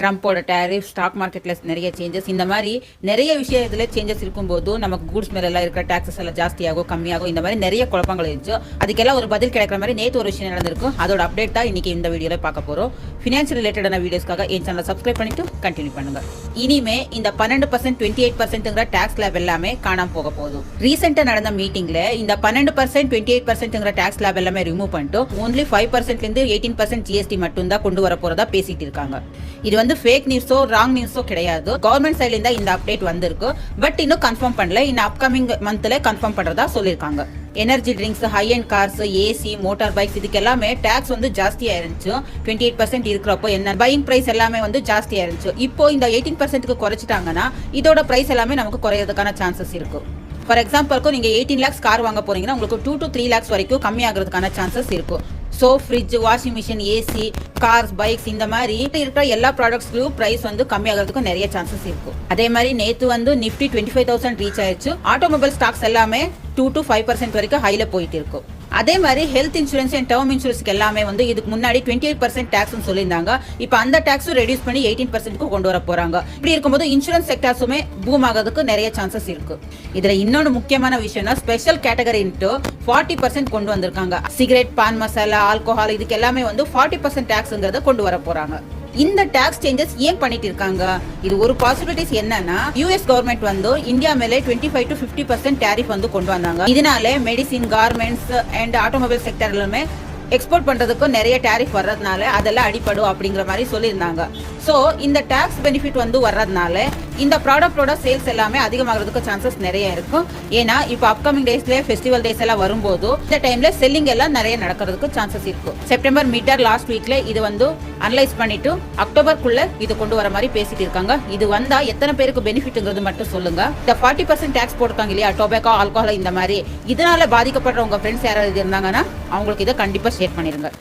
ட்ரம்ப்போட tariff, stock மார்க்கெட்ல நிறைய changes, இந்த மாதிரி நிறைய விஷயத்துல சேஞ்சஸ் இருக்கும்போது நமக்கு கூட்ஸ் மேல எல்லாம் இருக்கிற டாக்ஸஸ் எல்லாம் ஜாஸ்தியாகும் கம்மியாகும், இந்த மாதிரி நிறைய குழப்பங்கள் இருந்துச்சு. அதுக்கெல்லாம் ஒரு பதில் கிடைக்கிற மாதிரி நேற்று ஒரு விஷயம் நடந்திருக்கும். அதோட அப்டேட் தான் இன்னைக்கு இந்த வீடியோல பார்க்க போறோம். ஃபினான்ஷியல் ரிலேட்டடான வீடியோஸ்க்காக என் சேனலை சப்ஸ்கிரைப் பண்ணிட்டு கண்டினியூ பண்ணுங்க. இனிமே இந்த 12% 28%ங்கிற டாக்ஸ் ஸ்லாப் எல்லாமே காணாம போக போகுது. ரீசெண்டா நடந்த மீட்டிங்ல இந்த 12% 28%ங்கிற டாக்ஸ் ஸ்லாப் எல்லாமே ரிமூவ் பண்ணிட்டு only 5%ல இருந்து 18% ஜிஎஸ்டி மட்டும் தான் கொண்டு வர போறதா பேசிட்டு இருக்காங்க. இது வந்து ஃபேக் நியூஸோ ராங் நியூஸோ கிடையாது. கவர்மெண்ட் சைடுல இருந்தா இந்த அப்டேட் வந்திருக்கு. பட் இன்னும் கன்ஃபார்ம் பண்ணல. இந்த அப்கமிங் மந்த்ல கன்ஃபார்ம் பண்றதா சொல்லிருக்காங்க. Energy drinks, high and cars, AC, motor bikes இதுக்கு எல்லாமே டாக்ஸ் வந்து ஜாஸ்தியா இருந்துச்சு. 28% இருக்கிறப்போ என்ன பையிங் பிரைஸ் எல்லாமே வந்து ஜாஸ்தியா இருந்துச்சு. இப்போ இந்த 18%க்கு குறைச்சிட்டாங்கன்னா இதோட பிரைஸ் எல்லாமே நமக்கு குறையறதுக்கான சான்சஸ் இருக்கு. ஃபார் எக்ஸாம்பிளுக்கு நீங்க 18 lakhs கார் வாங்க போறீங்கன்னா உங்களுக்கு 2 to 3 lakhs வரைக்கும் கம்மி ஆகிறதுக்கான சான்சஸ் இருக்கும். So fridge, washing machine, AC, cars, bikes இந்த மாதிரி இருக்கிற எல்லா ப்ராடக்ட்ஸ்க்கும் பிரைஸ் வந்து கம்மியாகிறதுக்கு நிறைய சான்சஸ் இருக்கும். அதே மாதிரி நேற்று வந்து நிஃப்டி 25,000 ரீச் ஆயிடுச்சு. ஆட்டோமொபைல் ஸ்டாக்ஸ் எல்லாமே 2 to 5% வரைக்கும் ஹைல போயிட்டு இருக்கும். அதே மாதிரி ஹெல்த் இன்சூரன்ஸ் அண்ட் டேர்ம் இன்சூரன்ஸ்க்கு எல்லாமே வந்து இதுக்கு முன்னாடி 28% டாக்ஸ் சொல்லியிருந்தாங்க. இப்போ அந்த டாக்ஸும் ரெடியூஸ் பண்ணி 18%க்கு கொண்டு வர போறாங்க. இப்படி இருக்கும்போது இன்சூரன்ஸ் செக்டர்ஸுமே பூம் ஆகிறதுக்கு நிறைய சான்சஸ் இருக்கு. இதுல இன்னொன்று முக்கியமான விஷயம்னா ஸ்பெஷல் கேட்டகரின்ட்டு 40% கொண்டு வந்திருக்காங்க. சிகரெட், பான் மசாலா, ஆல்கோஹால் இதுக்கு எல்லாமே வந்து 40% டாக்ஸ்ங்கிறத கொண்டு வர போறாங்க. இந்த டாக்ஸ் சேஞ்சஸ் ஏன் பண்ணிட்டு இருக்காங்க? இது ஒரு பாசிபிலிட்டிஸ் என்னன்னா, யூஎஸ் கவர்மெண்ட் வந்து இந்தியா மேலே 25 to 50% டாரிஃப் வந்து கொண்டு வந்தாங்க. இதனால மெடிசின், கார்மெண்ட்ஸ் அண்ட் ஆட்டோமொபைல் செக்டர்லுமே எக்ஸ்போர்ட் பண்றதுக்கு நிறைய டாரிஃப் வர்றதுனால அதெல்லாம் அடிப்படும் அப்படிங்கிற மாதிரி சொல்லியிருந்தாங்க. ஸோ இந்த டாக்ஸ் பெனிஃபிட் வந்து வர்றதுனால இந்த ப்ராடக்டோட சேல்ஸ் எல்லாமே அதிகமாகிறதுக்கு சான்சஸ் நிறைய இருக்கும். ஏன்னா இப்போ அப்கமிங் டேஸ்ல ஃபெஸ்டிவல் டேஸ் எல்லாம் வரும்போது இந்த டைம்ல செல்லிங் எல்லாம் நிறைய நடக்கிறதுக்கு சான்சஸ் இருக்கும். செப்டம்பர் மிட் லாஸ்ட் வீக்ல இது வந்து அனலைஸ் பண்ணிட்டு அக்டோபருக்குள்ள இது கொண்டு வர மாதிரி பேசிட்டு இருக்காங்க. இது வந்தா எத்தனை பேருக்கு பெனிஃபிட்ங்கிறது மட்டும் சொல்லுங்க. இந்த 40% டாக்ஸ் போட்டிருக்காங்க இல்லையா, டொபாக்கோ, ஆல்கோஹால் இந்த மாதிரி, இதனால பாதிக்கப்படுற உங்க ஃப்ரெண்ட்ஸ் யாராவது இருந்தாங்கன்னா அவங்களுக்கு இதை கண்டிப்பா ஷேர் பண்ணிருங்க.